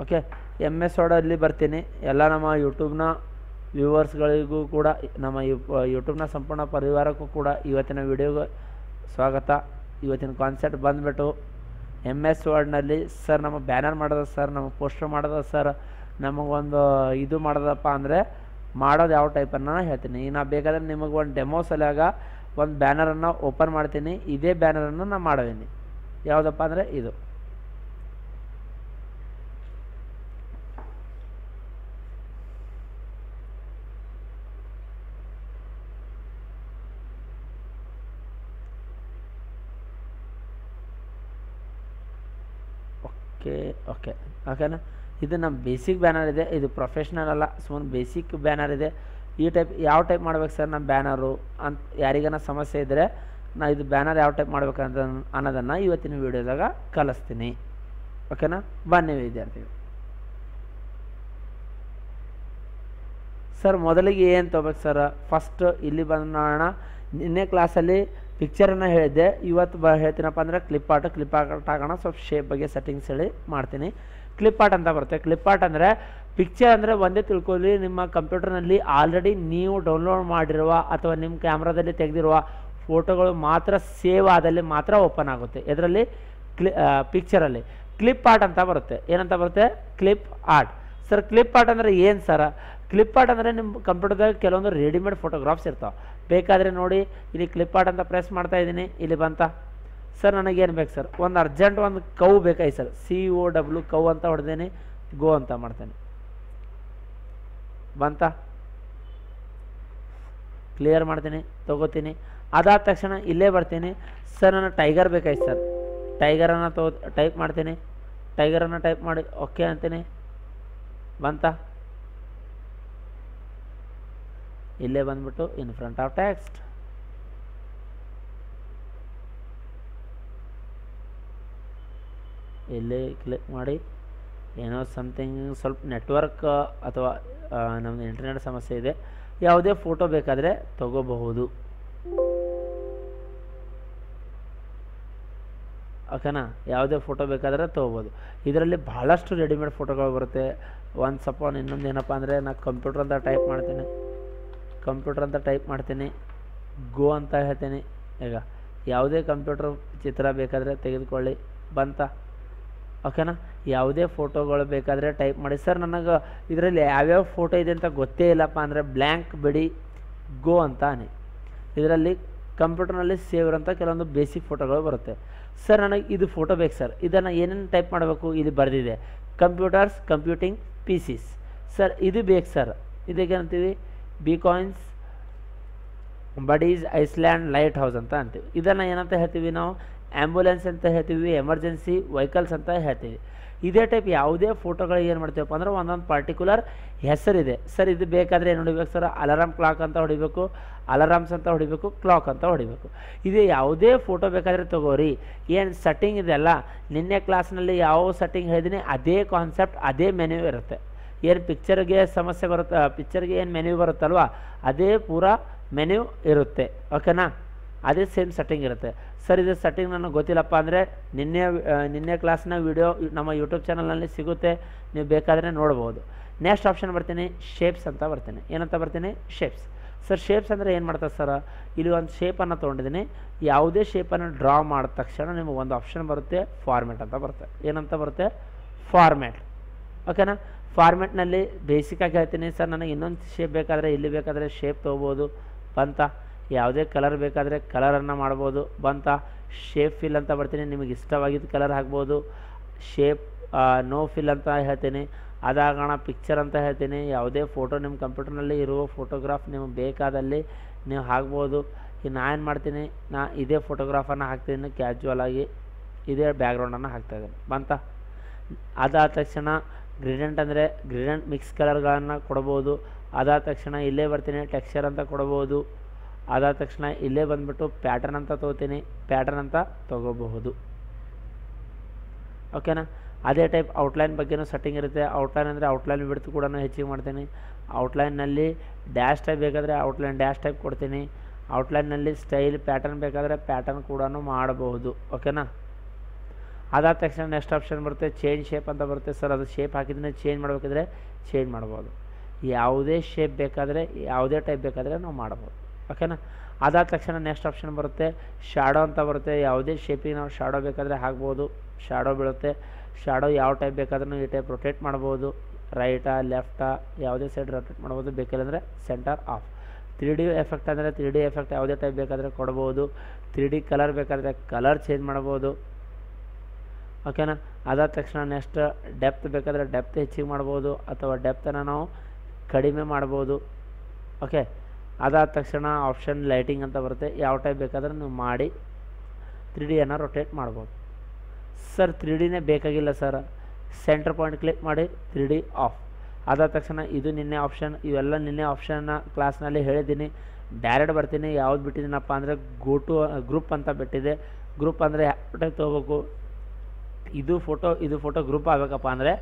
Okay. MS ವರ್ಡಲ್ಲಿ ಬರ್ತೀನಿ. ಎಲ್ಲ ನಮ್ಮ ಯೂಟ್ಯೂಬ್ನ ವ್ಯೂವರ್ಸ್ಗಳಿಗೂ ಕೂಡ, ನಮ್ಮ ಯೂಟ್ಯೂಬ್ನ ಸಂಪೂರ್ಣ ಪರಿವಾರಕ್ಕೂ ಕೂಡ ಇವತ್ತಿನ ವಿಡಿಯೋಗೆ ಸ್ವಾಗತ. ಇವತ್ತಿನ ಕಾನ್ಸೆಪ್ಟ್ ಬಂದುಬಿಟ್ಟು MS ವರ್ಡ್ನಲ್ಲಿ ಸರ್ ನಮ್ಮ ಬ್ಯಾನರ್ ಮಾಡೋದು ಸರ್, ನಮ್ಮ ಪೋಸ್ಟರ್ ಮಾಡೋದು ಸರ್, ನಮಗೊಂದು ಇದು ಮಾಡೋದಪ್ಪ ಅಂದರೆ ಮಾಡೋದು ಯಾವ ಟೈಪನ್ನು ಹೇಳ್ತೀನಿ. ಈಗ ನಾ ಬೇಕಾದರೆ ನಿಮಗೆ ಒಂದು ಡೆಮೋ ಸಲುವಾಗ ಒಂದು ಬ್ಯಾನರನ್ನು ಓಪನ್ ಮಾಡ್ತೀನಿ. ಇದೇ ಬ್ಯಾನರನ್ನು ನಾನು ಮಾಡೋದೀನಿ. ಯಾವುದಪ್ಪ ಅಂದರೆ ಇದು. ಓಕೆ ಓಕೆನಾ. ಇದು ನಮ್ಮ ಬೇಸಿಕ್ ಬ್ಯಾನರ್ ಇದೆ. ಇದು ಪ್ರೊಫೆಷ್ನಲ್ ಅಲ್ಲ, ಸುಮ್ಮನೆ ಬೇಸಿಕ್ ಬ್ಯಾನರ್ ಇದೆ. ಈ ಟೈಪ್ ಯಾವ ಟೈಪ್ ಮಾಡ್ಬೇಕು ಸರ್ ನಮ್ಮ ಬ್ಯಾನರು ಅಂತ ಯಾರಿಗಾನ ಸಮಸ್ಯೆ ಇದ್ದರೆ ನಾ ಇದು ಬ್ಯಾನರ್ ಯಾವ ಟೈಪ್ ಮಾಡ್ಬೇಕಂತ ಅನ್ನೋದನ್ನು ಇವತ್ತಿನ ವೀಡಿಯೋದಾಗ ಕಲಿಸ್ತೀನಿ. ಓಕೆನಾ. ಬನ್ನಿ ವಿದ್ಯಾರ್ಥಿಗಳು. ಸರ್ ಮೊದಲಿಗೆ ಏನು ತೊಗೋಬೇಕು ಸರ್, ಫಸ್ಟ್ ಇಲ್ಲಿ ಬಂದು ನೋಡೋಣ. ನಿನ್ನೆ ಕ್ಲಾಸಲ್ಲಿ ಪಿಕ್ಚರನ್ನು ಹೇಳಿದ್ದೆ, ಇವತ್ತು ಹೇಳ್ತೀನಪ್ಪ ಅಂದರೆ ಕ್ಲಿಪ್ ಆರ್ಟ್ ಹಾಕೋಣ. ಸ್ವಲ್ಪ ಶೇಪ್ ಬಗ್ಗೆ ಸೆಟ್ಟಿಂಗ್ಸ್ ಹೇಳಿ ಮಾಡ್ತೀನಿ. ಕ್ಲಿಪ್ ಆರ್ಟ್ ಅಂತ ಬರುತ್ತೆ. ಕ್ಲಿಪ್ ಆರ್ಟ್ ಅಂದರೆ ಪಿಕ್ಚರ್ ಅಂದರೆ ಒಂದೇ ತಿಳ್ಕೊಳ್ಳಿ, ನಿಮ್ಮ ಕಂಪ್ಯೂಟರ್ನಲ್ಲಿ ಆಲ್ರೆಡಿ ನೀವು ಡೌನ್ಲೋಡ್ ಮಾಡಿರುವ ಅಥವಾ ನಿಮ್ಮ ಕ್ಯಾಮ್ರಾದಲ್ಲಿ ತೆಗೆದಿರುವ ಫೋಟೋಗಳು ಮಾತ್ರ ಸೇವ್ ಆದಲ್ಲಿ ಮಾತ್ರ ಓಪನ್ ಆಗುತ್ತೆ. ಇದರಲ್ಲಿ ಪಿಕ್ಚರಲ್ಲಿ ಕ್ಲಿಪ್ ಆರ್ಟ್ ಅಂತ ಬರುತ್ತೆ. ಏನಂತ ಬರುತ್ತೆ? Clip art. Sir clip art ಅಂದರೆ ಏನು ಸರ? ಕ್ಲಿಪ್ ಆರ್ಟ್ ಅಂದರೆ ನಿಮ್ಮ ಕಂಪ್ಯೂಟರ್ದಾಗ ಕೆಲವೊಂದು ರೆಡಿಮೇಡ್ ಫೋಟೋಗ್ರಾಫ್ಸ್ ಇರ್ತಾವೆ. ಬೇಕಾದರೆ ನೋಡಿ, ಇಲ್ಲಿ ಕ್ಲಿಪ್ ಆರ್ಟ್ ಅಂತ ಪ್ರೆಸ್ ಮಾಡ್ತಾ ಇದ್ದೀನಿ. ಇಲ್ಲಿ ಬಂತ ಸರ್ ನನಗೇನು ಬೇಕು ಸರ್, ಒಂದು ಅರ್ಜೆಂಟ್ ಒಂದು ಕೌ ಬೇಕಾಗಿ ಸರ್, COW ಕೌ ಅಂತ ಹೊಡೆದೇನೆ, ಗೋ ಅಂತ ಮಾಡ್ತೇನೆ. ಬಂತ ಕ್ಲಿಯರ್ ಮಾಡ್ತೀನಿ, ತೊಗೋತೀನಿ. ಅದಾದ ತಕ್ಷಣ ಇಲ್ಲೇ ಬರ್ತೀನಿ. ಸರ್ ನನಗೆ ಟೈಗರ್ ಬೇಕಾಯ್ತು ಸರ್, ಟೈಗರನ್ನು ಟೈಪ್ ಮಾಡ್ತೀನಿ. ಟೈಗರನ್ನು ಟೈಪ್ ಮಾಡಿ ಓಕೆ ಅಂತೀನಿ. ಬಂತ ಇಲ್ಲೇ ಬಂದ್ಬಿಟ್ಟು ಇನ್ ಫ್ರಂಟ್ ಆಫ್ ಟೆಕ್ಸ್ಟ್ ಇಲ್ಲೇ ಕ್ಲಿಕ್ ಮಾಡಿ. ಏನೋ ಸಮಥಿಂಗ್ ಸ್ವಲ್ಪ ನೆಟ್ವರ್ಕ್ ಅಥವಾ ನಮ್ಮದು ಇಂಟರ್ನೆಟ್ ಸಮಸ್ಯೆ ಇದೆ. ಯಾವುದೇ ಫೋಟೋ ಬೇಕಾದರೆ ತಗೋಬಹುದು. ಓಕೆನಾ. ಯಾವುದೇ ಫೋಟೋ ಬೇಕಾದರೆ ತೊಗೋಬೋದು. ಇದರಲ್ಲಿ ಭಾಳಷ್ಟು ರೆಡಿಮೇಡ್ ಫೋಟೋಗಳು ಬರುತ್ತೆ. ಒಂದು ಸ್ವಲ್ಪ ಇನ್ನೊಂದು ಏನಪ್ಪ ಅಂದರೆ ನಾನು ಕಂಪ್ಯೂಟರ್ ಅಂತ ಟೈಪ್ ಮಾಡ್ತೀನಿ. ಗೋ ಅಂತ ಹೇಳ್ತೀನಿ. ಈಗ ಯಾವುದೇ ಕಂಪ್ಯೂಟರ್ ಚಿತ್ರ ಬೇಕಾದರೆ ತೆಗೆದುಕೊಳ್ಳಿ. ಬಂತ ಓಕೆನಾ. ಯಾವುದೇ ಫೋಟೋಗಳು ಬೇಕಾದರೆ ಟೈಪ್ ಮಾಡಿ. ಸರ್ ನನಗೆ ಇದರಲ್ಲಿ ಯಾವ್ಯಾವ ಫೋಟೋ ಇದೆ ಅಂತ ಗೊತ್ತೇ ಇಲ್ಲಪ್ಪ ಅಂದರೆ ಬ್ಲ್ಯಾಂಕ್ ಬಿಡಿ, ಗೋ ಅಂತಾನೆ. ಇದರಲ್ಲಿ ಕಂಪ್ಯೂಟರ್ನಲ್ಲಿ ಸೇವ್ ಇರೋಂಥ ಕೆಲವೊಂದು ಬೇಸಿಕ್ ಫೋಟೋಗಳು ಬರುತ್ತೆ. ಸರ್ ನನಗೆ ಇದು ಫೋಟೋ ಬೇಕು ಸರ್, ಇದನ್ನು ಏನೇನು ಟೈಪ್ ಮಾಡಬೇಕು ಇಲ್ಲಿ ಬರೆದಿದೆ, ಕಂಪ್ಯೂಟಿಂಗ್ PCs. ಸರ್ ಇದು ಬೇಕು ಸರ್, ಇದಕ್ಕೆ ಅಂತೀವಿ ಬಿಕಾಯಿನ್ಸ್ ಬಡೀಸ್ ಐಸ್ಲ್ಯಾಂಡ್ ಲೈಟ್ ಹೌಸ್ ಅಂತ ಅಂತೀವಿ. ಇದನ್ನು ಏನಂತ ಹೇಳ್ತೀವಿ ನಾವು? ಆ್ಯಂಬುಲೆನ್ಸ್ ಅಂತ ಹೇಳ್ತೀವಿ, ಎಮರ್ಜೆನ್ಸಿ ವೆಹಿಕಲ್ಸ್ ಅಂತ ಹೇಳ್ತೀವಿ. ಇದೇ ಟೈಪ್ ಯಾವುದೇ ಫೋಟೋಗಳು ಏನು ಮಾಡ್ತೀವಪ್ಪ ಅಂದ್ರೆ ಒಂದೊಂದು ಪರ್ಟಿಕ್ಯುಲರ್ ಹೆಸರಿದೆ. ಸರ್ ಇದು ಬೇಕಾದರೆ ಏನು ಹೊಡಿಬೇಕು ಸರ್? ಅಲಾರಾಮ್ ಕ್ಲಾಕ್ ಅಂತ ಹೊಡಿಬೇಕು, ಅಲಾರಾಮ್ಸ್ ಅಂತ ಹೊಡಿಬೇಕು, ಕ್ಲಾಕ್ ಅಂತ ಹೊಡಿಬೇಕು. ಇದು ಯಾವುದೇ ಫೋಟೋ ಬೇಕಾದರೆ ತಗೋರಿ. ಏನು ಸೆಟ್ಟಿಂಗ್ ಇದೆಯಲ್ಲ, ನಿನ್ನೆ ಕ್ಲಾಸ್ನಲ್ಲಿ ಯಾವ ಸೆಟ್ಟಿಂಗ್ ಹೇಳಿದ್ದೀನಿ ಅದೇ ಕಾನ್ಸೆಪ್ಟ್, ಅದೇ ಮೆನ್ಯೂ ಇರುತ್ತೆ. ಏನು ಪಿಕ್ಚರ್ಗೆ ಸಮಸ್ಯೆ ಬರುತ್ತೆ, ಪಿಕ್ಚರ್ಗೆ ಏನು ಮೆನ್ಯೂ ಬರುತ್ತಲ್ವ ಅದೇ ಪೂರಾ ಮೆನ್ಯೂ ಇರುತ್ತೆ. ಓಕೆನಾ. ಅದೇ ಸೇಮ್ ಸೆಟ್ಟಿಂಗ್ ಇರುತ್ತೆ. ಸರ್ ಇದು ಸೆಟ್ಟಿಂಗ್ ನನಗೆ ಗೊತ್ತಿಲ್ಲಪ್ಪ ಅಂದರೆ ನಿನ್ನೆ ಕ್ಲಾಸ್ನ ವಿಡಿಯೋ ನಮ್ಮ ಯೂಟ್ಯೂಬ್ ಚಾನಲ್ನಲ್ಲಿ ಸಿಗುತ್ತೆ, ನೀವು ಬೇಕಾದರೆ ನೋಡ್ಬೋದು. ನೆಕ್ಸ್ಟ್ ಆಪ್ಷನ್ ಬರ್ತೀನಿ, ಶೇಪ್ಸ್ ಅಂತ ಬರ್ತೀನಿ. ಏನಂತ ಬರ್ತೀನಿ? ಶೇಪ್ಸ್. ಸರ್ ಶೇಪ್ಸ್ ಅಂದರೆ ಏನು ಮಾಡ್ತಾರೆ ಸರ್? ಇಲ್ಲಿ ಒಂದು ಶೇಪನ್ನು ತೊಗೊಂಡಿದ್ದೀನಿ. ಯಾವುದೇ ಶೇಪನ್ನು ಡ್ರಾ ಮಾಡಿದ ತಕ್ಷಣ ನಿಮಗೆ ಒಂದು ಆಪ್ಷನ್ ಬರುತ್ತೆ, ಫಾರ್ಮ್ಯಾಟ್ ಅಂತ ಬರುತ್ತೆ. ಏನಂತ ಬರುತ್ತೆ? ಫಾರ್ಮ್ಯಾಟ್. ಓಕೆನಾ. ಫಾರ್ಮ್ಯಾಟ್ನಲ್ಲಿ ಬೇಸಿಕಾಗಿ ಹೇಳ್ತೀನಿ ಸರ್, ನನಗೆ ಇನ್ನೊಂದು ಶೇಪ್ ಬೇಕಾದರೆ ಇಲ್ಲಿ ಬೇಕಾದರೆ ಶೇಪ್ ತೊಗೋಬೋದು. ಬಂತ ಯಾವುದೇ ಕಲರ್ ಬೇಕಾದರೆ ಕಲರನ್ನು ಮಾಡ್ಬೋದು. ಬಂತ ಶೇಪ್ ಫಿಲ್ ಅಂತ ಬರ್ತೀನಿ, ನಿಮಗೆ ಇಷ್ಟವಾಗಿದ್ದು ಕಲರ್ ಹಾಕ್ಬೋದು. ಶೇಪ್ ನೋ ಫಿಲ್ ಅಂತ ಹೇಳ್ತೀನಿ. ಅದಾಗೋಣ ಪಿಕ್ಚರ್ ಅಂತ ಹೇಳ್ತೀನಿ. ಯಾವುದೇ ಫೋಟೋ ನಿಮ್ಮ ಕಂಪ್ಯೂಟರ್ನಲ್ಲಿ ಇರುವ ಫೋಟೋಗ್ರಾಫ್ ನಿಮಗೆ ಬೇಕಾದಲ್ಲಿ ನೀವು ಹಾಕ್ಬೋದು. ಈಗ ನಾ ಏನು ಮಾಡ್ತೀನಿ, ನಾ ಇದೇ ಫೋಟೋಗ್ರಾಫನ್ನು ಹಾಕ್ತೀನಿ, ಕ್ಯಾಜುವಲ್ ಆಗಿ ಇದೇ ಬ್ಯಾಕ್ಗ್ರೌಂಡನ್ನು ಹಾಕ್ತಾಯಿದ್ದೀನಿ. ಬಂತ ಅದಾದ ತಕ್ಷಣ ಗ್ರೇಡಿಯಂಟ್ ಅಂದರೆ ಗ್ರೇಡಿಯಂಟ್ ಮಿಕ್ಸ್ ಕಲರ್ಗಳನ್ನು ಕೊಡ್ಬೋದು. ಅದಾದ ತಕ್ಷಣ ಇಲ್ಲೇ ಬರ್ತೀನಿ, ಟೆಕ್ಸ್ಚರ್ ಅಂತ ಕೊಡ್ಬೋದು. ಅದಾದ ತಕ್ಷಣ ಇಲ್ಲೇ ಬಂದುಬಿಟ್ಟು ಪ್ಯಾಟರ್ನ್ ಅಂತ ತೊಗೋತೀನಿ, ಪ್ಯಾಟರ್ನ್ ಅಂತ ತೊಗೋಬಹುದು. ಓಕೆನಾ. ಅದೇ ಟೈಪ್ ಔಟ್ಲೈನ್ ಬಗ್ಗೆನೂ ಸೆಟ್ಟಿಂಗ್ ಇರುತ್ತೆ. ಔಟ್ಲೈನ್ ಅಂದರೆ ಔಟ್ಲೈನ್ ಬಿಡ್ತು ಕೂಡ ಹೆಚ್ಚಿಗೆ ಮಾಡ್ತೀನಿ. ಔಟ್ಲೈನ್ನಲ್ಲಿ ಡ್ಯಾಶ್ ಟೈಪ್ ಬೇಕಾದರೆ ಔಟ್ಲೈನ್ ಡ್ಯಾಶ್ ಟೈಪ್ ಕೊಡ್ತೀನಿ. ಔಟ್ಲೈನ್ನಲ್ಲಿ ಸ್ಟೈಲ್ ಪ್ಯಾಟರ್ನ್ ಬೇಕಾದರೆ ಪ್ಯಾಟರ್ನ್ ಕೂಡ ಮಾಡಬಹುದು. ಓಕೆನಾ. ಅದಾದ ತಕ್ಷಣ ನೆಕ್ಸ್ಟ್ ಆಪ್ಷನ್ ಬರುತ್ತೆ ಚೇಂಜ್ ಶೇಪ್ ಅಂತ ಬರುತ್ತೆ. ಸರ್ ಅದು ಶೇಪ್ ಹಾಕಿದ್ರೆ ಚೇಂಜ್ ಮಾಡಬೇಕಿದ್ರೆ ಚೇಂಜ್ ಮಾಡ್ಬೋದು. ಯಾವುದೇ ಶೇಪ್ ಬೇಕಾದರೆ ಯಾವುದೇ ಟೈಪ್ ಬೇಕಾದರೆ ನಾವು ಮಾಡ್ಬೋದು. ಓಕೆನಾ. ಅದಾದ ತಕ್ಷಣ ನೆಕ್ಸ್ಟ್ ಆಪ್ಷನ್ ಬರುತ್ತೆ ಶಾಡೋ ಅಂತ ಬರುತ್ತೆ. ಯಾವುದೇ ಶೇಪಿಗೆ ನಾವು ಶಾಡೋ ಬೇಕಾದರೆ ಹಾಕ್ಬೋದು, ಶಾಡೋ ಬೀಳುತ್ತೆ. ಶಾಡೋ ಯಾವ ಟೈಪ್ ಬೇಕಾದ್ರೂ ಈ ಟೈಪ್ ರೊಟೇಟ್ ಮಾಡ್ಬೋದು, ರೈಟಾ ಲೆಫ್ಟಾ ಯಾವುದೇ ಸೈಡ್ ರೊಟೇಟ್ ಮಾಡ್ಬೋದು. ಬೇಕಿಲ್ಲಂದರೆ ಸೆಂಟರ್ ಆಫ್. 3D ಎಫೆಕ್ಟ್ ಅಂದರೆ 3D ಎಫೆಕ್ಟ್ ಯಾವುದೇ ಟೈಪ್ ಬೇಕಾದರೆ ಕೊಡ್ಬೋದು. 3D ಕಲರ್ ಬೇಕಾದರೆ ಕಲರ್ ಚೇಂಜ್ ಮಾಡ್ಬೋದು. ಓಕೆನಾ. ಅದಾದ ತಕ್ಷಣ ನೆಕ್ಸ್ಟ್ ಡೆಪ್ತ್ ಬೇಕಾದರೆ ಡೆಪ್ತ್ ಹೆಚ್ಚಿಗೆ ಮಾಡ್ಬೋದು ಅಥವಾ ಡೆಪ್ತನ್ನು ನಾವು ಕಡಿಮೆ ಮಾಡ್ಬೋದು. ಓಕೆ. ಅದಾದ ತಕ್ಷಣ ಆಪ್ಷನ್ ಲೈಟಿಂಗ್ ಅಂತ ಬರುತ್ತೆ. ಯಾವ ಟೈಪ್ ಬೇಕಾದ್ರೆ ನೀವು ಮಾಡಿ 3Dಯನ್ನು ರೊಟೇಟ್ ಮಾಡ್ಬೋದು. ಸರ್ 3Dನೇ ಬೇಕಾಗಿಲ್ಲ ಸರ್, ಸೆಂಟರ್ ಪಾಯಿಂಟ್ ಕ್ಲಿಕ್ ಮಾಡಿ 3D ಆಫ್. ಅದಾದ ತಕ್ಷಣ ಇದು ನಿನ್ನೆ ಆಪ್ಷನ್, ಇವೆಲ್ಲ ನಿನ್ನೆ ಆಪ್ಷನ್ನ ಕ್ಲಾಸ್ನಲ್ಲಿ ಹೇಳಿದ್ದೀನಿ. ಡೈರೆಕ್ಟ್ ಬರ್ತೀನಿ. ಯಾವ್ದು ಬಿಟ್ಟಿದ್ದೀನಪ್ಪ ಅಂದರೆ ಗ್ರೂಪ್ ಅಂತ ಬಿಟ್ಟಿದೆ. ಗ್ರೂಪ್ ಅಂದರೆ ಯಾವ ಟೈಪ್ ತೊಗೋಬೇಕು, ಇದು ಫೋಟೋ ಗ್ರೂಪ್ ಆಗಬೇಕಪ್ಪ ಅಂದರೆ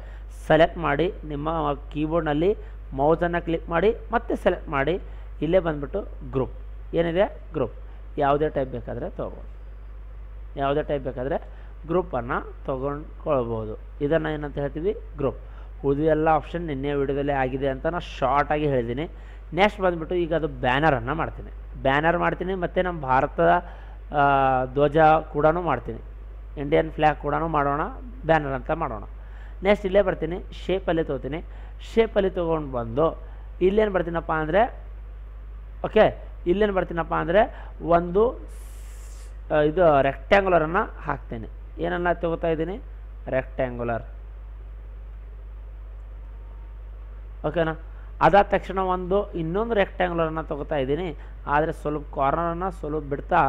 ಸೆಲೆಕ್ಟ್ ಮಾಡಿ ನಿಮ್ಮ ಕೀಬೋರ್ಡ್ನಲ್ಲಿ ಮೌಸನ್ನು ಕ್ಲಿಕ್ ಮಾಡಿ ಮತ್ತೆ ಸೆಲೆಕ್ಟ್ ಮಾಡಿ. ಇಲ್ಲೇ ಬಂದುಬಿಟ್ಟು ಗ್ರೂಪ್ ಏನಿದೆ ಗ್ರೂಪ್ ಯಾವುದೇ ಟೈಪ್ ಬೇಕಾದರೆ ತೊಗೋಬೋದು. ಯಾವುದೇ ಟೈಪ್ ಬೇಕಾದರೆ ಗ್ರೂಪನ್ನು ತೊಗೊಂಡ್ಕೊಳ್ಬೋದು. ಇದನ್ನು ಏನಂತ ಹೇಳ್ತೀವಿ ಗ್ರೂಪ್. ಉಳಿದೆಲ್ಲ ಆಪ್ಷನ್ ನಿನ್ನೆ ವಿಡಿಯೋದಲ್ಲೇ ಆಗಿದೆ ಅಂತ ನಾನು ಶಾರ್ಟಾಗಿ ಹೇಳಿದ್ದೀನಿ. ನೆಕ್ಸ್ಟ್ ಬಂದುಬಿಟ್ಟು ಈಗ ಅದು ಬ್ಯಾನರನ್ನು ಮಾಡ್ತೀನಿ. ಬ್ಯಾನರ್ ಮಾಡ್ತೀನಿ ಮತ್ತು ನಮ್ಮ ಭಾರತದ ಧ್ವಜ ಕೂಡ ಮಾಡ್ತೀನಿ. ಇಂಡಿಯನ್ ಫ್ಲ್ಯಾಗ್ ಕೂಡ ಮಾಡೋಣ, ಬ್ಯಾನರ್ ಅಂತ ಮಾಡೋಣ. ನೆಕ್ಸ್ಟ್ ಇಲ್ಲೇ ಬರ್ತೀನಿ, ಶೇಪಲ್ಲಿ ತೊಗೋತೀನಿ. ಶೇಪಲ್ಲಿ ತೊಗೊಂಡು ಬಂದು ಇಲ್ಲೇನು ಬರ್ತೀನಪ್ಪ ಅಂದರೆ ಓಕೆ, ಇಲ್ಲೇನು ಬರ್ತೀನಪ್ಪ ಅಂದರೆ ಒಂದು ಇದು ರೆಕ್ಟ್ಯಾಂಗುಲರನ್ನು ಹಾಕ್ತೀನಿ. ಏನನ್ನ ತೊಗೋತಾ ಇದ್ದೀನಿ, ರೆಕ್ಟ್ಯಾಂಗುಲರ್. ಓಕೆನಾ. ಅದಾದ ತಕ್ಷಣ ಇನ್ನೊಂದು ರೆಕ್ಟ್ಯಾಂಗುಲರನ್ನು ತೊಗೋತಾ ಇದ್ದೀನಿ. ಆದರೆ ಸ್ವಲ್ಪ ಕಾರ್ನರನ್ನು ಸ್ವಲ್ಪ ಬಿಡ್ತಾ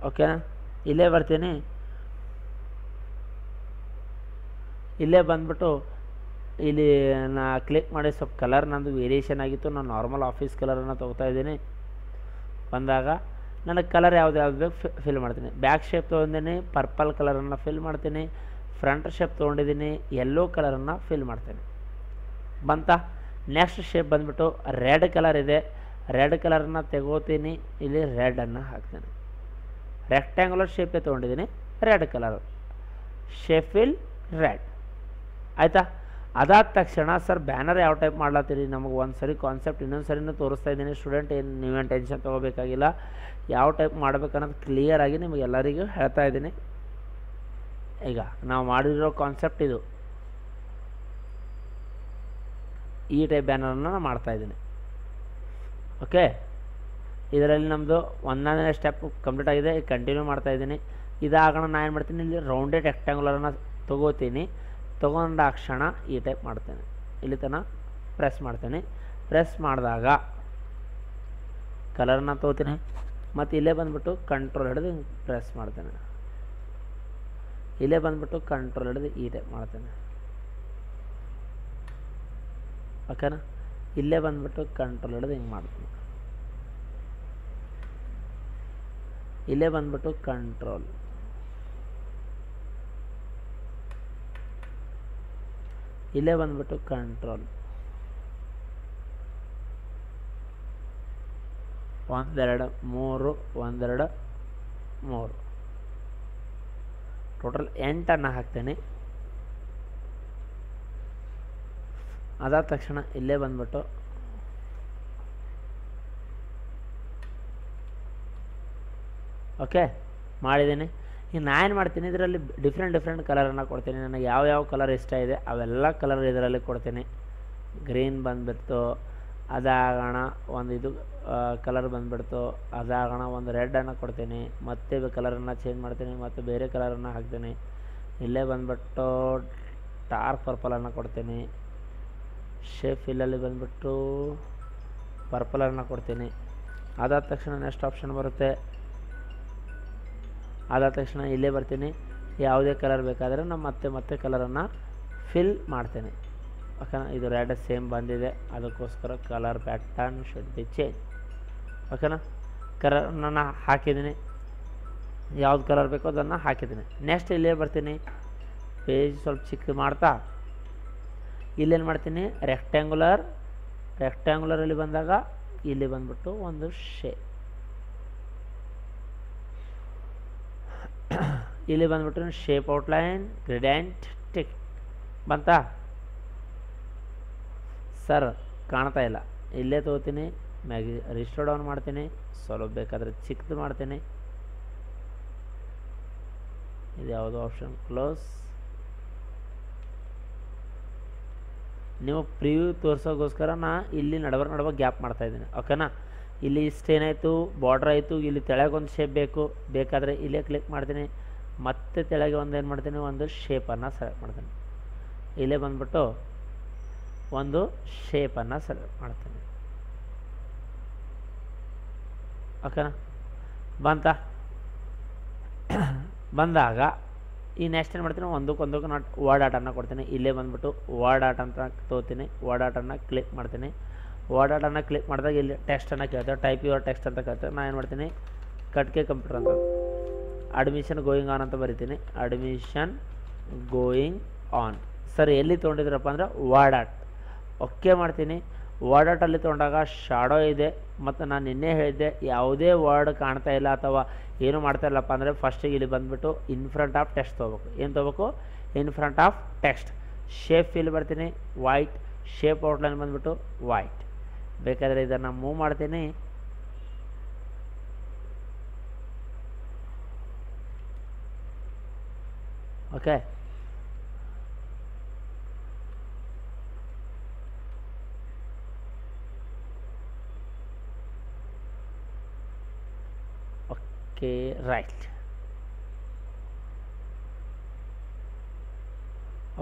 ಓಕೆನಾ. ಇಲ್ಲೇ ಬರ್ತೀನಿ. ಇಲ್ಲೇ ಬಂದ್ಬಿಟ್ಟು ಇಲ್ಲಿ ನಾ ಕ್ಲಿಕ್ ಮಾಡಿ ಸ್ವಲ್ಪ ಕಲರ್ ನಂದು ವೇರಿಯೇಷನ್ ಆಗಿತ್ತು. ನಾನು ನಾರ್ಮಲ್ ಆಫೀಸ್ ಕಲರನ್ನು ತೊಗೋತಾ ಇದ್ದೀನಿ. ಬಂದಾಗ ನನಗೆ ಕಲರ್ ಯಾವ್ದು ಬೇಕು ಫಿಲ್ ಮಾಡ್ತೀನಿ. ಬ್ಯಾಕ್ ಶೇಪ್ ತೊಗೊಂಡಿದ್ದೀನಿ, ಪರ್ಪಲ್ ಕಲರನ್ನು ಫಿಲ್ ಮಾಡ್ತೀನಿ. ಫ್ರಂಟ್ ಶೇಪ್ ತೊಗೊಂಡಿದ್ದೀನಿ, ಯೆಲ್ಲೋ ಕಲರನ್ನು ಫಿಲ್ ಮಾಡ್ತೀನಿ. ಬಂತ. ನೆಕ್ಸ್ಟ್ ಶೇಪ್ ಬಂದುಬಿಟ್ಟು ರೆಡ್ ಕಲರ್ ಇದೆ. ರೆಡ್ ಕಲರನ್ನು ತೆಗೋತೀನಿ. ಇಲ್ಲಿ ರೆಡನ್ನು ಹಾಕ್ತೀನಿ. ರೆಕ್ಟ್ಯಾಂಗುಲರ್ ಶೇಪೇ ತೊಗೊಂಡಿದ್ದೀನಿ, red colour shape fill red. ಆಯಿತಾ. ಅದಾದ ತಕ್ಷಣ ಸರ್ ಬ್ಯಾನರ್ ಯಾವ ಟೈಪ್ ಮಾಡ್ಲತ್ತೀರಿ, ನಮಗೆ ಒಂದು ಸರಿ ಕಾನ್ಸೆಪ್ಟ್ ಇನ್ನೊಂದು ಸರಿನೂ ತೋರಿಸ್ತಾ ಇದ್ದೀನಿ. ಸ್ಟೂಡೆಂಟ್ ನೀವೇನು ಟೆನ್ಷನ್ ತೊಗೋಬೇಕಾಗಿಲ್ಲ. ಯಾವ ಟೈಪ್ ಮಾಡ್ಬೇಕನ್ನೋದು ಕ್ಲಿಯರಾಗಿ ನಿಮಗೆ ಎಲ್ಲರಿಗೂ ಹೇಳ್ತಾ ಇದ್ದೀನಿ. ಈಗ ನಾವು ಮಾಡಿರೋ ಕಾನ್ಸೆಪ್ಟ್ ಇದು. ಈ ಟೈಪ್ ಬ್ಯಾನರನ್ನು ನಾನು ಮಾಡ್ತಾಯಿದ್ದೀನಿ. ಓಕೆ. ಇದರಲ್ಲಿ ನಮ್ಮದು ಒಂದನೇ ಸ್ಟೆಪ್ ಕಂಪ್ಲೀಟ್ ಆಗಿದೆ. ಕಂಟಿನ್ಯೂ ಮಾಡ್ತಾಯಿದ್ದೀನಿ. ಇದಾಗೋಣ ನಾನು ಏನು ಮಾಡ್ತೀನಿ, ಇಲ್ಲಿ ರೌಂಡೆಡ್ ರೆಕ್ಟ್ಯಾಂಗುಲರನ್ನು ತೊಗೋತೀನಿ. ತೊಗೊಂಡ ಕ್ಷಣ ಈ ಟೈಪ್ ಮಾಡ್ತೇನೆ. ಇಲ್ಲಿ ತನಕ ಪ್ರೆಸ್ ಮಾಡ್ತೇನೆ. ಪ್ರೆಸ್ ಮಾಡಿದಾಗ ಕಲರನ್ನ ತೊಗೋತೀನಿ. ಮತ್ತು ಇಲ್ಲೇ ಬಂದುಬಿಟ್ಟು ಕಂಟ್ರೋಲ್ ಹಿಡಿದು ಪ್ರೆಸ್ ಮಾಡ್ತೇನೆ. ಇಲ್ಲೇ ಬಂದುಬಿಟ್ಟು ಕಂಟ್ರೋಲ್ ಹಿಡಿದು ಈ ಟೈಪ್ ಮಾಡ್ತೇನೆ. ಓಕೆನಾ. ಇಲ್ಲೇ ಬಂದುಬಿಟ್ಟು ಕಂಟ್ರೋಲ್ ಹಿಡಿದು ಹಿಂಗೆ ಮಾಡ್ತೀನಿ. ಇಲ್ಲೇ ಬಂದುಬಿಟ್ಟು ಕಂಟ್ರೋಲ್. ಇಲ್ಲೇ ಬಂದುಬಿಟ್ಟು ಕಂಟ್ರೋಲ್. 1 2 3 1 2 3 ಟೋಟಲ್ 8 ಹಾಕ್ತೇನೆ. ಅದಾದ ತಕ್ಷಣ ಇಲ್ಲೇ ಬಂದುಬಿಟ್ಟು ಓಕೆ ಮಾಡಿದ್ದೀನಿ. ಈಗ ನಾನು ಮಾಡ್ತೀನಿ, ಇದರಲ್ಲಿ ಡಿಫ್ರೆಂಟ್ ಕಲರನ್ನು ಕೊಡ್ತೀನಿ. ನನಗೆ ಯಾವ ಕಲರ್ ಇಷ್ಟ ಇದೆ ಅವೆಲ್ಲ ಕಲರ್ ಇದರಲ್ಲಿ ಕೊಡ್ತೀನಿ. ಗ್ರೀನ್ ಬಂದುಬಿಡ್ತು, ಅದಾಗೋಣ ಒಂದು ಇದು ಕಲರ್ ಬಂದುಬಿಡ್ತು, ಅದಾಗೋಣ ಒಂದು ರೆಡನ್ನು ಕೊಡ್ತೀನಿ. ಮತ್ತೆ ಕಲರನ್ನು ಚೇಂಜ್ ಮಾಡ್ತೀನಿ, ಮತ್ತು ಬೇರೆ ಕಲರನ್ನು ಹಾಕ್ತೀನಿ. ಇಲ್ಲೇ ಬಂದುಬಿಟ್ಟು ಡಾರ್ಕ್ ಪರ್ಪಲನ್ನು ಕೊಡ್ತೀನಿ. ಶೇಪ್ ಫಿಲ್ಲಲ್ಲಿ ಬಂದುಬಿಟ್ಟು ಪರ್ಪಲನ್ನು ಕೊಡ್ತೀನಿ. ಅದಾದ ತಕ್ಷಣ ನೆಕ್ಸ್ಟ್ ಆಪ್ಷನ್ ಬರುತ್ತೆ. ಅದಾದ ತಕ್ಷಣ ಇಲ್ಲೇ ಬರ್ತೀನಿ. ಯಾವುದೇ ಕಲರ್ ಬೇಕಾದರೆ ನಾನು ಮತ್ತೆ ಕಲರನ್ನು ಫಿಲ್ ಮಾಡ್ತೇನೆ. ಓಕೆನಾ. ಇದು ರೆಡ್ ಸೇಮ್ ಬಂದಿದೆ, ಅದಕ್ಕೋಸ್ಕರ colour pattern should be change. ಓಕೆನಾ. ಕಲರನ್ನು ಹಾಕಿದ್ದೀನಿ. ಯಾವ್ದು ಕಲರ್ ಬೇಕೋ ಅದನ್ನು ಹಾಕಿದ್ದೀನಿ. ನೆಕ್ಸ್ಟ್ ಇಲ್ಲೇ ಬರ್ತೀನಿ. ಪೇಜ್ ಸ್ವಲ್ಪ ಚಿಕ್ಕ ಮಾಡ್ತಾ ಇಲ್ಲೇನು ಮಾಡ್ತೀನಿ, ರೆಕ್ಟ್ಯಾಂಗುಲರಲ್ಲಿ ಬಂದಾಗ ಇಲ್ಲಿ ಬಂದ್ಬಿಟ್ಟು ಒಂದು ಇಲ್ಲಿ ಬಂದ್ಬಿಟ್ಟು ಶೇಪ್ ಔಟ್ಲೈನ್ ಗ್ರೇಡಿಯಂಟ್ ಟಿಕ್ ಬಂತಾ ಸರ್? ಕಾಣ್ತಾ ಇಲ್ಲ. ಇಲ್ಲೇ ತೊಗೋತೀನಿ, ರಿಜಿಸ್ಟರ್ ಡೌನ್ ಮಾಡ್ತೀನಿ, ಸ್ವಲ್ಪ ಬೇಕಾದರೆ ಚಿಕ್ಕದು ಮಾಡ್ತೀನಿ. ಇದು ಯಾವುದೋ ಆಪ್ಷನ್ ಕ್ಲೋಸ್. ನೀವು ಪ್ರಿವ್ಯೂ ತೋರಿಸೋಗೋಸ್ಕರ ನಾ ಇಲ್ಲಿ ನಡುವ ಗ್ಯಾಪ್ ಮಾಡ್ತಾಯಿದ್ದೀನಿ. ಓಕೆನಾ? ಇಲ್ಲಿ ಇಷ್ಟೇನಾಯಿತು, ಬಾರ್ಡ್ರ್ ಆಯಿತು. ಇಲ್ಲಿ ತೆಳಗೆ ಒಂದು ಶೇಪ್ ಬೇಕಾದರೆ ಇಲ್ಲೇ ಕ್ಲಿಕ್ ಮಾಡ್ತೀನಿ. ಮತ್ತೆ ತೆಳಗೆ ಒಂದು ಏನು ಮಾಡ್ತೀನಿ, ಒಂದು ಶೇಪನ್ನು ಸೆಲೆಕ್ಟ್ ಮಾಡ್ತೀನಿ. ಇಲ್ಲೇ ಬಂದ್ಬಿಟ್ಟು ಒಂದು ಶೇಪನ್ನು ಸೆಲೆಕ್ಟ್ ಮಾಡ್ತೀನಿ. ಓಕೆನಾ? ಬಂದಾಗ ಈ ನೆಕ್ಸ್ಟ್ ಏನು ಮಾಡ್ತೀನಿ, ಒಂದಕ್ಕೆ ನಾನು ವರ್ಡ್ ಆರ್ಟನ್ನು ಕೊಡ್ತೀನಿ. ಇಲ್ಲೇ ಬಂದ್ಬಿಟ್ಟು ವರ್ಡ್ ಆರ್ಟ್ ಅಂತ ತೊಗೋತೀನಿ. ವರ್ಡ್ ಆರ್ಟನ್ನು ಕ್ಲಿಕ್ ಮಾಡ್ತೀನಿ. ವರ್ಡ್ ಆರ್ಟನ್ನು ಕ್ಲಿಕ್ ಮಾಡಿದಾಗ ಇಲ್ಲಿ ಟೆಕ್ಸ್ಟನ್ನು ಕೇಳ್ತಾರೆ, ಟೈಪ್ ಯುವರ್ ಟೆಕ್ಸ್ಟ್ ಅಂತ ಕೇಳ್ತಾರೆ. ನಾನು ಏನು ಮಾಡ್ತೀನಿ, ಕಟ್ಕೆ ಕಂಪ್ಯೂಟರ್ ಅಂತ ಅಡ್ಮಿಷನ್ ಗೋಯಿಂಗ್ ಆನ್ ಅಂತ ಬರಿತೀನಿ. Admission going on. ಸರ್ ಎಲ್ಲಿ ತೊಗೊಂಡಿದ್ರಪ್ಪ ಅಂದರೆ ವರ್ಡ್ ಆರ್ಟ್. ಓಕೆ ಮಾಡ್ತೀನಿ. ವರ್ಡ್ ಆರ್ಟಲ್ಲಿ ತೊಗೊಂಡಾಗ ಶಾಡೋ ಇದೆ. ಮತ್ತು ನಾನು ನಿನ್ನೆ ಹೇಳಿದ್ದೆ, ಯಾವುದೇ ವರ್ಡ್ ಕಾಣ್ತಾ ಇಲ್ಲ ಅಥವಾ ಏನು ಮಾಡ್ತಾ ಇಲ್ಲಪ್ಪ ಅಂದರೆ ಫಸ್ಟಿಗೆ ಇಲ್ಲಿ ಬಂದುಬಿಟ್ಟು ಇನ್ ಫ್ರಂಟ್ ಆಫ್ ಟೆಕ್ಸ್ಟ್ ತೊಗೋಬೇಕು. ಏನು ತೊಗೋಬೇಕು? In front of text. Shape ಇಲ್ಲಿ ಬರ್ತೀನಿ, ವೈಟ್. ಶೇಪ್ ಔಟ್ಲೈನ್ ಬಂದುಬಿಟ್ಟು ವೈಟ್. ಬೇಕಾದರೆ ಇದನ್ನು ಮೂವ್ ಮಾಡ್ತೀನಿ. Okay, right.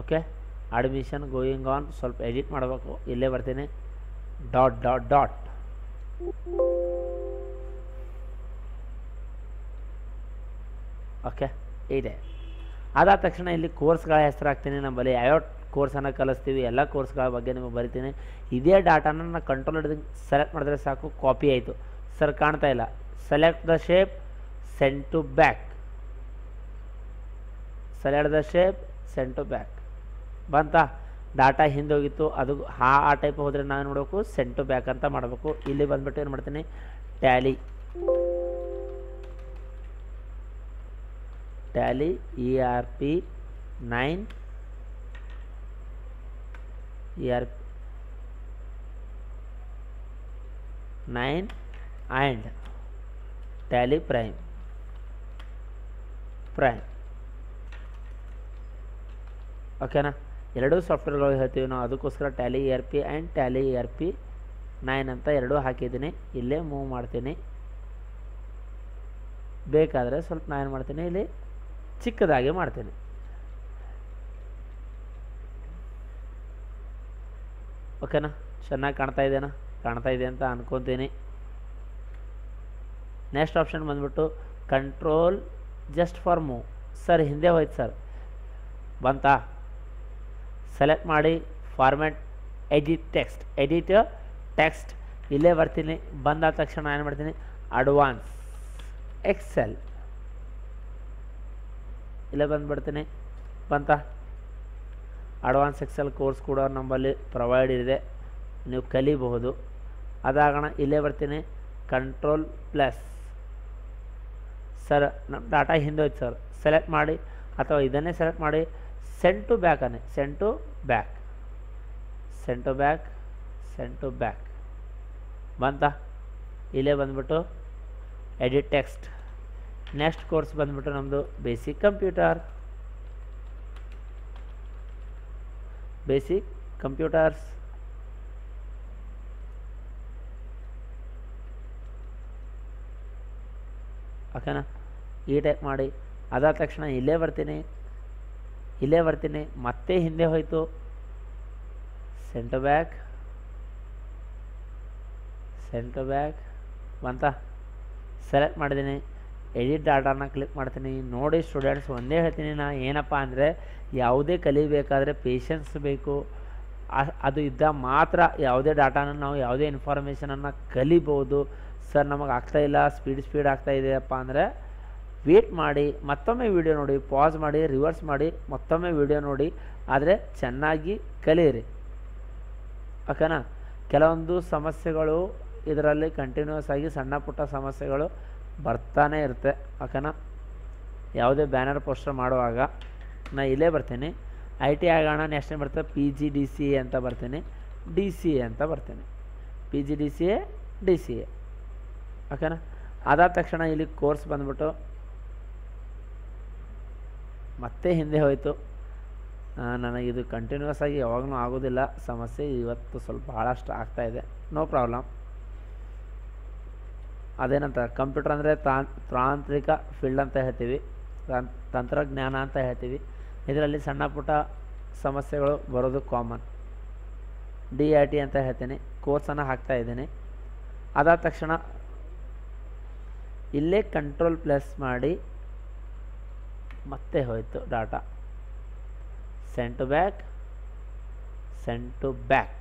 Okay, admission going on. ಸ್ವಲ್ಪ ಎಡಿಟ್ ಮಾಡಬೇಕು. ಇಲ್ಲೇ ಬರ್ತೀನಿ, ಡಾಟ್. ಓಕೆ, ಇದೆ. ಅದಾದ ತಕ್ಷಣ ಇಲ್ಲಿ ಕೋರ್ಸ್ಗಳ ಹೆಸರು ಹಾಕ್ತೀನಿ. ನಮ್ಮಲ್ಲಿ ಯಾವ್ಯಾವ ಕೋರ್ಸನ್ನು ಕಲಿಸ್ತೀವಿ ಎಲ್ಲ ಕೋರ್ಸ್ಗಳ ಬಗ್ಗೆ ನಿಮಗೆ ಬರಿತೀನಿ. ಇದೇ ಡಾಟಾನ ನಾನು ಕಂಟ್ರೋಲ್ ಹಿಡಿದು ಸೆಲೆಕ್ಟ್ ಮಾಡಿದ್ರೆ ಸಾಕು, ಕಾಪಿ ಆಯಿತು. ಸರ್ ಕಾಣ್ತಾ ಇಲ್ಲ. Select the shape, send to back. Select the shape, send to back ಬಂತಾ? ಡಾಟಾ ಹಿಂದೆ ಹೋಗಿತ್ತು, ಅದು ಆ ಟೈಪ್ ಹೋದರೆ ನಾವು ಏನು ಮಾಡಬೇಕು, ಸೆಂಡ್ ಟು ಬ್ಯಾಕ್ ಅಂತ ಮಾಡಬೇಕು. ಇಲ್ಲಿ ಬಂದುಬಿಟ್ಟು ಏನು ಮಾಡ್ತೀನಿ, Tally ERP 9 and Tally prime. ಓಕೆನಾ? ಎರಡೂ ಸಾಫ್ಟ್ವೇರ್ಗಳು ಹೇಳ್ತೀವಿ ನಾವು, ಅದಕ್ಕೋಸ್ಕರ Tally ERP and Tally ERP 9 ಅಂತ ಎರಡೂ ಹಾಕಿದ್ದೀನಿ. ಇಲ್ಲೇ ಮೂವ್ ಮಾಡ್ತೀನಿ. ಬೇಕಾದರೆ ಸ್ವಲ್ಪ ನಾನು ಏನು ಮಾಡ್ತೀನಿ, ಇಲ್ಲಿ ಚಿಕ್ಕದಾಗಿ ಮಾಡ್ತೀನಿ. ಓಕೆನಾ? ಚೆನ್ನಾಗಿ ಕಾಣ್ತಾ ಇದೆ ಅಂತ ಅನ್ಕೊತೀನಿ. ನೆಕ್ಸ್ಟ್ ಆಪ್ಷನ್ ಬಂದ್ಬಿಟ್ಟು control just for move. Sir ಹಿಂದೆ ಹೋಯ್ತು ಸರ್, ಬಂತಾ? ಸೆಲೆಕ್ಟ್ ಮಾಡಿ, ಫಾರ್ಮ್ಯಾಟ್, ಎಡಿಟ್ ಟೆಕ್ಸ್ಟ್. ಇಲ್ಲೇ ಬರ್ತೀನಿ. ಬಂದಾದ ತಕ್ಷಣ ಏನು ಮಾಡ್ತೀನಿ, ಅಡ್ವಾನ್ಸ್ ಎಕ್ಸೆಲ್. ಇಲ್ಲೇ ಬಂದುಬಿಡ್ತೀನಿ. ಬಂತಾ? ಅಡ್ವಾನ್ಸ್ ಎಕ್ಸೆಲ್ ಕೋರ್ಸ್ ಕೂಡ ನಮ್ಮಲ್ಲಿ ಪ್ರೊವೈಡ್ ಇದೆ, ನೀವು ಕಲಿಬಹುದು. ಅದಾಗೋಣ. ಇಲ್ಲೇ ಬರ್ತೀನಿ, ಕಂಟ್ರೋಲ್ ಪ್ಲಸ್. ಸರ್ ನಮ್ಮ ಡಾಟಾ ಹಿಂದೆ ಹೋಯ್ತು ಸರ್, ಸೆಲೆಕ್ಟ್ ಮಾಡಿ ಅಥವಾ ಇದನ್ನೇ ಸೆಲೆಕ್ಟ್ ಮಾಡಿ, ಸೆಂಡ್ ಟು ಬ್ಯಾಕ್ ಬಂತಾ? ಇಲ್ಲೇ ಬಂದುಬಿಟ್ಟು ಎಡಿಟ್ ಟೆಕ್ಸ್ಟ್. ನೆಕ್ಸ್ಟ್ ಕೋರ್ಸ್ ಬಂದುಬಿಟ್ಟು ನಮ್ಮದು ಬೇಸಿಕ್ ಕಂಪ್ಯೂಟರ್ಸ್. ಓಕೆನಾ? ಈ ಟೈಪ್ ಮಾಡಿ. ಅದಾದ ತಕ್ಷಣ ಇಲ್ಲೇ ಬರ್ತೀನಿ. ಮತ್ತೆ ಹಿಂದೆ ಹೋಯಿತು, ಸೆಂಡ್ ಟು ಬ್ಯಾಕ್ ಬಂತಾ? ಸೆಲೆಕ್ಟ್ ಮಾಡಿದ್ದೀನಿ. ಎಡಿಟ್ ಡಾಟಾನ ಕ್ಲಿಕ್ ಮಾಡ್ತೀನಿ. ನೋಡಿ ಸ್ಟೂಡೆಂಟ್ಸ್, ಒಂದೇ ಹೇಳ್ತೀನಿ ನಾನು, ಏನಪ್ಪ ಅಂದರೆ ಯಾವುದೇ ಕಲಿಬೇಕಾದ್ರೆ ಪೇಷನ್ಸ್ ಬೇಕು. ಅದು ಇದ್ದಾಗ ಮಾತ್ರ ಯಾವುದೇ ಡಾಟಾನ ನಾವು ಯಾವುದೇ ಇನ್ಫಾರ್ಮೇಷನನ್ನು ಕಲಿಬೋದು. ಸರ್ ನಮಗೆ ಆಗ್ತಾಯಿಲ್ಲ, ಸ್ಪೀಡ್ ಆಗ್ತಾಯಿದೆಯಪ್ಪ ಅಂದರೆ ವೇಟ್ ಮಾಡಿ ಮತ್ತೊಮ್ಮೆ ವಿಡಿಯೋ ನೋಡಿ, ಪಾಸ್ ಮಾಡಿ, ರಿವರ್ಸ್ ಮಾಡಿ, ಮತ್ತೊಮ್ಮೆ ವಿಡಿಯೋ ನೋಡಿ, ಆದರೆ ಚೆನ್ನಾಗಿ ಕಲಿಯಿರಿ. ಓಕೆನಾ. ಕೆಲವೊಂದು ಸಮಸ್ಯೆಗಳು ಇದರಲ್ಲಿ ಕಂಟಿನ್ಯೂಸ್ ಆಗಿ ಸಣ್ಣ ಪುಟ್ಟ ಸಮಸ್ಯೆಗಳು ಬರ್ತಾನೆ ಇರುತ್ತೆ. ಓಕೆನಾ. ಯಾವುದೇ ಬ್ಯಾನರ್ ಪೋಸ್ಟರ್ ಮಾಡುವಾಗ ನಾ ಇಲ್ಲೇ ಬರ್ತೀನಿ, IT ಆಗೋಣ, ನೆಕ್ಸ್ಟ್ ಏನು ಬರ್ತದೆ PGDCA ಅಂತ ಬರ್ತೀನಿ, DCA ಅಂತ ಬರ್ತೀನಿ, PGDCA DCA. ಓಕೆನಾ. ಅದಾದ ತಕ್ಷಣ ಇಲ್ಲಿ ಕೋರ್ಸ್ ಬಂದ್ಬಿಟ್ಟು ಮತ್ತೆ ಹಿಂದೆ ಹೋಯಿತು. ನನಗಿದು ಕಂಟಿನ್ಯೂಸ್ ಆಗಿ ಯಾವಾಗಲೂ ಆಗೋದಿಲ್ಲ ಸಮಸ್ಯೆ, ಇವತ್ತು ಸ್ವಲ್ಪ ಭಾಳಷ್ಟು ಆಗ್ತಾಯಿದೆ. No problem. ಅದೇನಂತ ಕಂಪ್ಯೂಟರ್ ಅಂದರೆ ತಾಂತ್ರಿಕ ಫೀಲ್ಡ್ ಅಂತ ಹೇಳ್ತೀವಿ, ತಂತ್ರಜ್ಞಾನ ಅಂತ ಹೇಳ್ತೀವಿ. ಇದರಲ್ಲಿ ಸಣ್ಣ ಪುಟ್ಟ ಸಮಸ್ಯೆಗಳು ಬರೋದು ಕಾಮನ್. DIT ಅಂತ ಹೇಳ್ತೀನಿ, ಕೋರ್ಸನ್ನು ಹಾಕ್ತಾಯಿದ್ದೀನಿ. ಅದಾದ ತಕ್ಷಣ ಇಲ್ಲೇ ಕಂಟ್ರೋಲ್ ಪ್ಲಸ್ ಮಾಡಿ ಮತ್ತೆ ಹೋಯಿತು ಡಾಟಾ. ಸೆಂಡ್ ಟು ಬ್ಯಾಕ್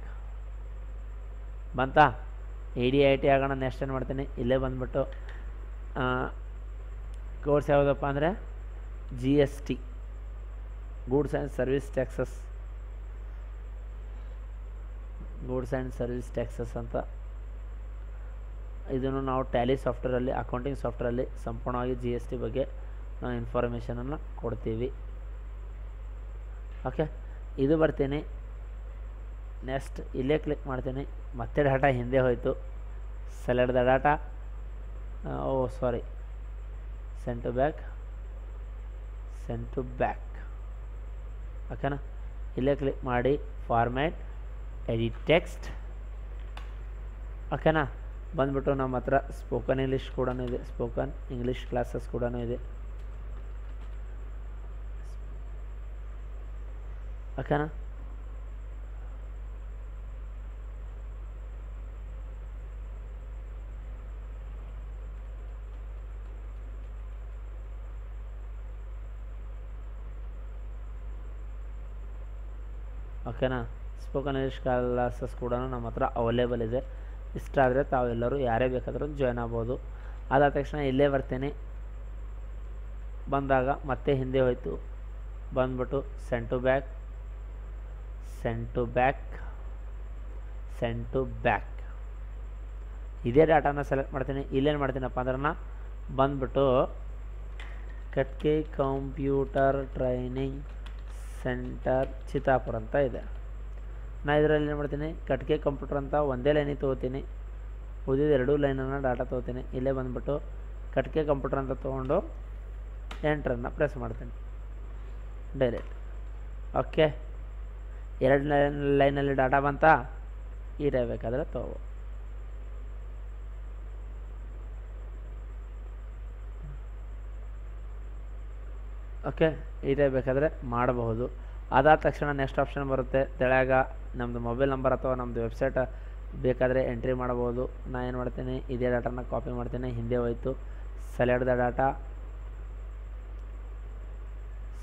ಬಂತಾ. ADIT ಆಗೋಣ, ನೆಕ್ಸ್ಟ್ ಏನು ಮಾಡ್ತೀನಿ, ಇಲ್ಲೇ ಬಂದುಬಿಟ್ಟು ಕೋರ್ಸ್ ಯಾವುದಪ್ಪ ಅಂದರೆ GST, goods and service taxes ಅಂತ. ಇದನ್ನು ನಾವು ಟ್ಯಾಲಿ ಸಾಫ್ಟ್ವೇರಲ್ಲಿ, ಅಕೌಂಟಿಂಗ್ ಸಾಫ್ಟ್ವೇರಲ್ಲಿ ಸಂಪೂರ್ಣವಾಗಿ GST ಬಗ್ಗೆ ನಾವು ಇನ್ಫಾರ್ಮೇಷನನ್ನು ಕೊಡ್ತೀವಿ. ಓಕೆ. ಇದು ಬರ್ತೀನಿ. ನೆಕ್ಸ್ಟ್ ಇಲ್ಲೇ ಕ್ಲಿಕ್ ಮಾಡ್ತೀನಿ, ಮತ್ತೆ ಡಾಟಾ ಹಿಂದೆ ಹೋಯಿತು. Select the data, send to back. ಓಕೆನಾ. ಇಲ್ಲೇ ಕ್ಲಿಕ್ ಮಾಡಿ ಫಾರ್ಮ್ಯಾಟ್, ಎಡಿಟ್ ಟೆಕ್ಸ್ಟ್. ಓಕೆನಾ. ಬಂದ್ಬಿಟ್ಟು ನಮ್ಮ ಹತ್ರ ಸ್ಪೋಕನ್ ಇಂಗ್ಲೀಷ್ ಕೂಡ ಇದೆ, ಸ್ಪೋಕನ್ ಇಂಗ್ಲೀಷ್ ಕ್ಲಾಸಸ್ ಕೂಡ ಇದೆ. ಓಕೆನಾ. ಓಕೆನಾ. ಸ್ಪೋಕನ್ ಇಂಗ್ಲೀಷ್ ಕ್ಲಾಸಸ್ ಕೂಡ ನಮ್ಮ ಹತ್ರ ಅವೈಲೇಬಲ್ ಇದೆ. ಇಷ್ಟ ಆದರೆ ತಾವೆಲ್ಲರೂ ಯಾರೇ ಬೇಕಾದರೂ ಜಾಯ್ನ್ ಆಗ್ಬೋದು. ಅದಾದ ತಕ್ಷಣ ಇಲ್ಲೇ ಬರ್ತೀನಿ. ಬಂದಾಗ ಮತ್ತೆ ಹಿಂದೆ ಹೋಯಿತು. ಬಂದ್ಬಿಟ್ಟು ಸೆಂಡ್ ಟು ಬ್ಯಾಕ್ ಇದೇ ಡಾಟಾನ ಸೆಲೆಕ್ಟ್ ಮಾಡ್ತೀನಿ. ಇಲ್ಲೇನು ಮಾಡ್ತೀನಪ್ಪ ಅಂದ್ರೆ ಬಂದ್ಬಿಟ್ಟು ಕಟ್ಕೆ ಕಂಪ್ಯೂಟರ್ ಟ್ರೈನಿಂಗ್ ಸೆಂಟರ್ ಚಿತ್ತಾಪುರ ಅಂತ ಇದೆ. ನಾ ಇದರಲ್ಲಿ ಏನು ಮಾಡ್ತೀನಿ, ಕಟ್ಕೆ ಕಂಪ್ಯೂಟರ್ ಅಂತ ಒಂದೇ ಲೈನಿಗೆ ತೊಗೋತೀನಿ, ಉಳಿದಿದ್ದು 2 ಲೈನನ್ನು ಡಾಟಾ ತೊಗೋತೀನಿ. ಇಲ್ಲೇ ಬಂದುಬಿಟ್ಟು ಕಟ್ಕೆ ಕಂಪ್ಯೂಟರ್ ಅಂತ ತೊಗೊಂಡು ಎಂಟ್ರನ್ನು ಪ್ರೆಸ್ ಮಾಡ್ತೀನಿ ಡೈರೆಕ್ಟ್. ಓಕೆ. 2 ಲೈನಲ್ಲಿ ಡಾಟಾ ಬಂತಾ, ಇರಬೇಕಾದ್ರೆ ತೊಗೋ. ಓಕೆ. ಇದೇ ಬೇಕಾದರೆ ಮಾಡಬಹುದು. ಅದಾದ ತಕ್ಷಣ ನೆಕ್ಸ್ಟ್ ಆಪ್ಷನ್ ಬರುತ್ತೆ ತೆಳಗ, ನಮ್ಮದು ಮೊಬೈಲ್ ನಂಬರ್ ಅಥವಾ ನಮ್ಮದು ವೆಬ್ಸೈಟ್ ಬೇಕಾದರೆ ಎಂಟ್ರಿ ಮಾಡ್ಬೋದು. ನಾನು ಏನು ಮಾಡ್ತೀನಿ, ಇದೇ ಡಾಟಾನ ಕಾಪಿ ಮಾಡ್ತೀನಿ. ಹಿಂದೆ ಹೋಯಿತು. Select the data,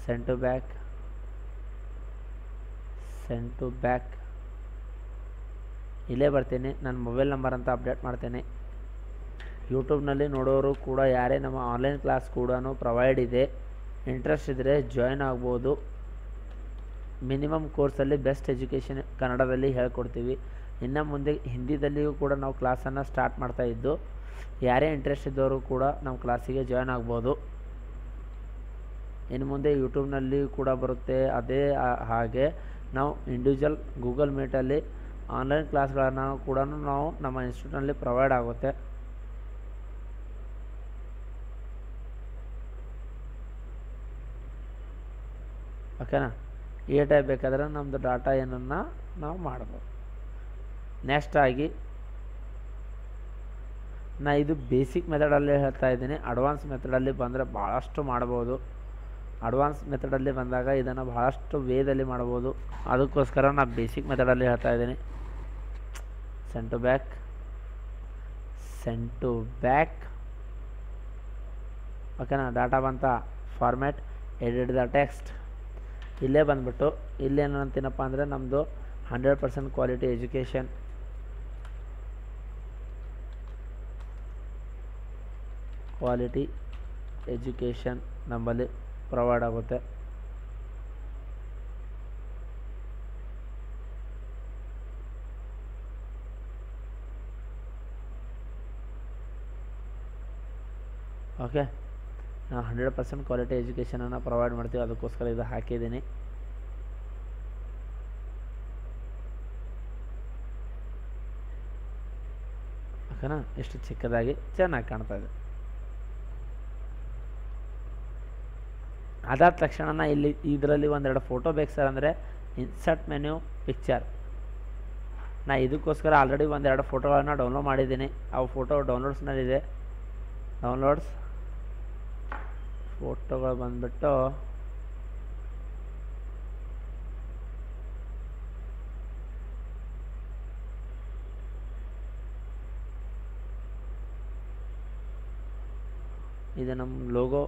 send to back. ಇಲ್ಲೇ ಬರ್ತೀನಿ. ನನ್ನ ಮೊಬೈಲ್ ನಂಬರ್ ಅಂತ ಅಪ್ಡೇಟ್ ಮಾಡ್ತೀನಿ. ಯೂಟ್ಯೂಬ್ನಲ್ಲಿ ನೋಡೋರು ಕೂಡ ಯಾರೇ ನಮ್ಮ ಆನ್ಲೈನ್ ಕ್ಲಾಸ್ ಕೂಡ ಪ್ರೊವೈಡ್ ಇದೆ, ಇಂಟ್ರೆಸ್ಟ್ ಇದ್ದರೆ ಜಾಯ್ನ್ ಆಗ್ಬೋದು. ಮಿನಿಮಮ್ ಕೋರ್ಸಲ್ಲಿ ಬೆಸ್ಟ್ ಎಜುಕೇಷನ್ ಕನ್ನಡದಲ್ಲಿ ಹೇಳ್ಕೊಡ್ತೀವಿ. ಇನ್ನು ಮುಂದೆ ಹಿಂದಿದಲ್ಲಿಯೂ ಕೂಡ ನಾವು ಕ್ಲಾಸನ್ನು ಸ್ಟಾರ್ಟ್ ಮಾಡ್ತಾಯಿದ್ದು. ಯಾರೇ ಇಂಟ್ರೆಸ್ಟ್ ಇದ್ದವರು ಕೂಡ ನಮ್ಮ ಕ್ಲಾಸಿಗೆ ಜಾಯ್ನ್ ಆಗ್ಬೋದು. ಇನ್ನು ಮುಂದೆ ಯೂಟ್ಯೂಬ್ನಲ್ಲಿ ಕೂಡ ಬರುತ್ತೆ. ಅದೇ ಹಾಗೆ ನಾವು ಇಂಡಿವಿಜುವಲ್ ಗೂಗಲ್ ಮೀಟಲ್ಲಿ ಆನ್ಲೈನ್ ಕ್ಲಾಸ್ಗಳನ್ನು ಕೂಡ ನಾವು ನಮ್ಮ ಇನ್ಸ್ಟಿಟ್ಯೂಟ್ನಲ್ಲಿ ಪ್ರೊವೈಡ್ ಆಗುತ್ತೆ. ಓಕೆನಾ. ಈ ಟೈಪ್ ಬೇಕಾದರೆ ನಮ್ಮದು ಡಾಟಾ ಏನನ್ನು ನಾವು ಮಾಡ್ಬೋದು. ನೆಕ್ಸ್ಟ್ ಆಗಿ ನಾ ಇದು ಬೇಸಿಕ್ ಮೆಥಡಲ್ಲಿ ಹೇಳ್ತಾ ಇದ್ದೀನಿ. ಅಡ್ವಾನ್ಸ್ ಮೆಥಡಲ್ಲಿ ಬಂದರೆ ಭಾಳಷ್ಟು ಮಾಡ್ಬೋದು. ಅಡ್ವಾನ್ಸ್ ಮೆಥಡಲ್ಲಿ ಬಂದಾಗ ಇದನ್ನು ಭಾಳಷ್ಟು ವೇದಲ್ಲಿ ಮಾಡ್ಬೋದು. ಅದಕ್ಕೋಸ್ಕರ ನಾನು ಬೇಸಿಕ್ ಮೆಥಡಲ್ಲಿ ಹೇಳ್ತಾ ಇದ್ದೀನಿ. Send to back. ಓಕೆನಾ. ಡಾಟಾ ಬಂತ, ಫಾರ್ಮ್ಯಾಟ್, ಎಡಿಟ್ ದ ಟೆಕ್ಸ್ಟ್. ಇಲ್ಲೇ ಬಂದುಬಿಟ್ಟು ಇಲ್ಲೇನು ಅಂತೀನಪ್ಪ ಅಂದರೆ ನಮ್ಮದು 100% ಕ್ವಾಲಿಟಿ ಎಜುಕೇಷನ್. ಕ್ವಾಲಿಟಿ ಎಜುಕೇಷನ್ ನಮ್ಮಲ್ಲಿ ಪ್ರೊವೈಡ್ ಆಗುತ್ತೆ. ಓಕೆ, ನಾವು 100% ಕ್ವಾಲಿಟಿ ಎಜುಕೇಷನನ್ನು ಪ್ರೊವೈಡ್ ಮಾಡ್ತೀವಿ, ಅದಕ್ಕೋಸ್ಕರ ಇದು ಹಾಕಿದ್ದೀನಿ. ಓಕೆನಾ, ಇಷ್ಟು ಚಿಕ್ಕದಾಗಿ ಚೆನ್ನಾಗಿ ಕಾಣ್ತಾ ಇದೆ. ಅದಾದ ತಕ್ಷಣ ಇಲ್ಲಿ ಇದರಲ್ಲಿ ಒಂದೆರಡು ಫೋಟೋ ಬೇಕು ಸರ್ ಅಂದರೆ ಇನ್ಸರ್ಟ್ ಮೆನ್ಯೂ ಪಿಕ್ಚರ್. ನಾ ಇದಕ್ಕೋಸ್ಕರ ಆಲ್ರೆಡಿ ಒಂದೆರಡು ಫೋಟೋಗಳನ್ನು ಡೌನ್ಲೋಡ್ ಮಾಡಿದ್ದೀನಿ. ಅವು ಫೋಟೋ ಡೌನ್ಲೋಡ್ಸ್ನಲ್ಲಿದೆ. ಡೌನ್ಲೋಡ್ಸ್ ಫೋಟೋಗಳು ಬಂದುಬಿಟ್ಟು ಇದು ನಮ್ಮ ಲೋಗೋ.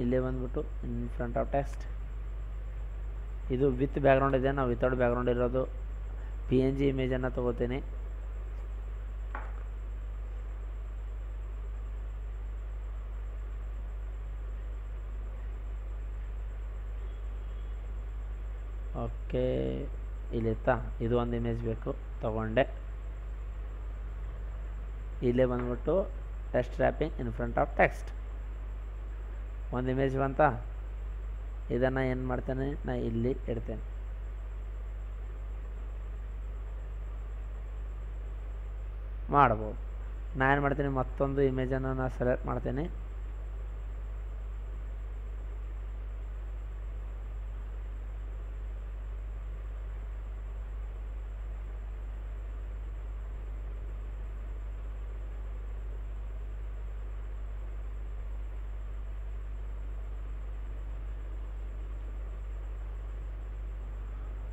ಇಲ್ಲೇ ಬಂದ್ಬಿಟ್ಟು ಇನ್ ಫ್ರಂಟ್ ಆಫ್ ಟೆಕ್ಸ್ಟ್. ಇದು ವಿತ್ ಬ್ಯಾಕ್ಗ್ರೌಂಡ್ ಇದೆ, ನಾವು ವಿತೌಟ್ ಬ್ಯಾಕ್ಗ್ರೌಂಡ್ ಇರೋದು PNG ಇಮೇಜನ್ನು ತೊಗೋತೀನಿ. ಓಕೆ, ಇಲ್ಲಿತ್ತಾ, ಇದು ಒಂದು ಇಮೇಜ್ ಬೇಕು, ತಗೊಂಡೆ. ಇಲ್ಲೇ ಬಂದ್ಬಿಟ್ಟು text wrapping in front of text ಒಂದು ಇಮೇಜ್ ಬಂತ. ಇದನ್ನು ಏನು ಮಾಡ್ತೇನೆ, ನಾ ಇಲ್ಲಿ ಇಡ್ತೇನೆ. ಮಾಡ್ಬೋದು. ನಾನು ಏನು ಮಾಡ್ತೀನಿ, ಮತ್ತೊಂದು ಇಮೇಜನ್ನು ನಾನು ಸೆಲೆಕ್ಟ್ ಮಾಡ್ತೀನಿ.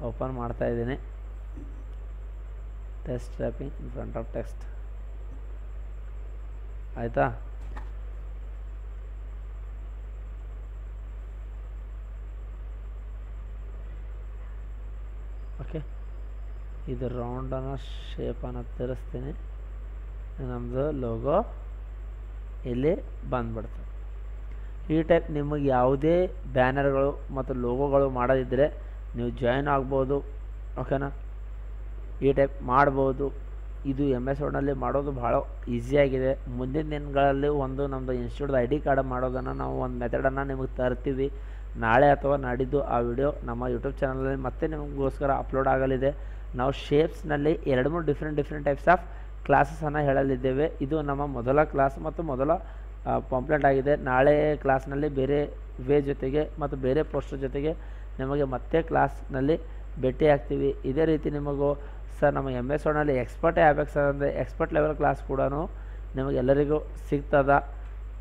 ಓಪನ್ ಮಾಡ್ತಾ ಇದ್ದೀನಿ. Text wrapping in front of text ಆಯಿತಾ. ಓಕೆ, ಇದು ರೌಂಡನ್ನು ಶೇಪನ್ನು ತಿರ್ಸ್ತೀನಿ. ನಮ್ಮದು ಲೋಗೋ ಇಲ್ಲಿ ಬಂದ್ಬಿಡ್ತದೆ. ಈ ಟೈಪ್ ನಿಮಗೆ ಯಾವುದೇ ಬ್ಯಾನರ್ಗಳು ಮತ್ತು ಲೋಗೋಗಳು ಮಾಡೋದಿದ್ದರೆ ನೀವು ಜಾಯಿನ್ ಆಗ್ಬೋದು. ಓಕೆನಾ, ಈ ಟೈಪ್ ಮಾಡ್ಬೋದು. ಇದು MS ವರ್ಡ್ನಲ್ಲಿ ಮಾಡೋದು ಭಾಳ ಈಸಿಯಾಗಿದೆ. ಮುಂದಿನ ದಿನಗಳಲ್ಲಿ ಒಂದು ನಮ್ಮದು ಇನ್ಸ್ಟಿಟ್ಯೂಟ್ದ ID ಕಾರ್ಡ್ ಮಾಡೋದನ್ನು ನಾವು ಒಂದು ಮೆಥಡನ್ನು ನಿಮಗೆ ತರ್ತೀವಿ. ನಾಳೆ ಅಥವಾ ನಾಡಿದ್ದು ಆ ವಿಡಿಯೋ ನಮ್ಮ ಯೂಟ್ಯೂಬ್ ಚಾನಲಲ್ಲಿ ಮತ್ತೆ ನಿಮಗೋಸ್ಕರ ಅಪ್ಲೋಡ್ ಆಗಲಿದೆ. ನಾವು ಶೇಪ್ಸ್ನಲ್ಲಿ 2-3 ಡಿಫ್ರೆಂಟ್ ಟೈಪ್ಸ್ ಆಫ್ ಕ್ಲಾಸಸನ್ನು ಹೇಳಲಿದ್ದೇವೆ. ಇದು ನಮ್ಮ ಮೊದಲ ಕ್ಲಾಸ್ ಮತ್ತು ಮೊದಲ ಪಾಂಪ್ಲೆಟ್ ಆಗಿದೆ. ನಾಳೆ ಕ್ಲಾಸ್ನಲ್ಲಿ ಬೇರೆ ವೇ ಜೊತೆಗೆ ಮತ್ತು ಬೇರೆ ಪೋಸ್ಟರ್ ಜೊತೆಗೆ ನಿಮಗೆ ಮತ್ತೆ ಕ್ಲಾಸ್ನಲ್ಲಿ ಭೇಟಿ ಆಗ್ತೀವಿ. ಇದೇ ರೀತಿ ನಿಮಗೂ ಸರ್ ನಮ್ಮ MS ವರ್ಡ್ನಲ್ಲಿ ಎಕ್ಸ್ಪರ್ಟೇ ಆಗಬೇಕು ಸರ್ ಅಂದರೆ ಎಕ್ಸ್ಪರ್ಟ್ ಲೆವೆಲ್ ಕ್ಲಾಸ್ ಕೂಡ ನಿಮಗೆಲ್ಲರಿಗೂ ಸಿಗ್ತದ.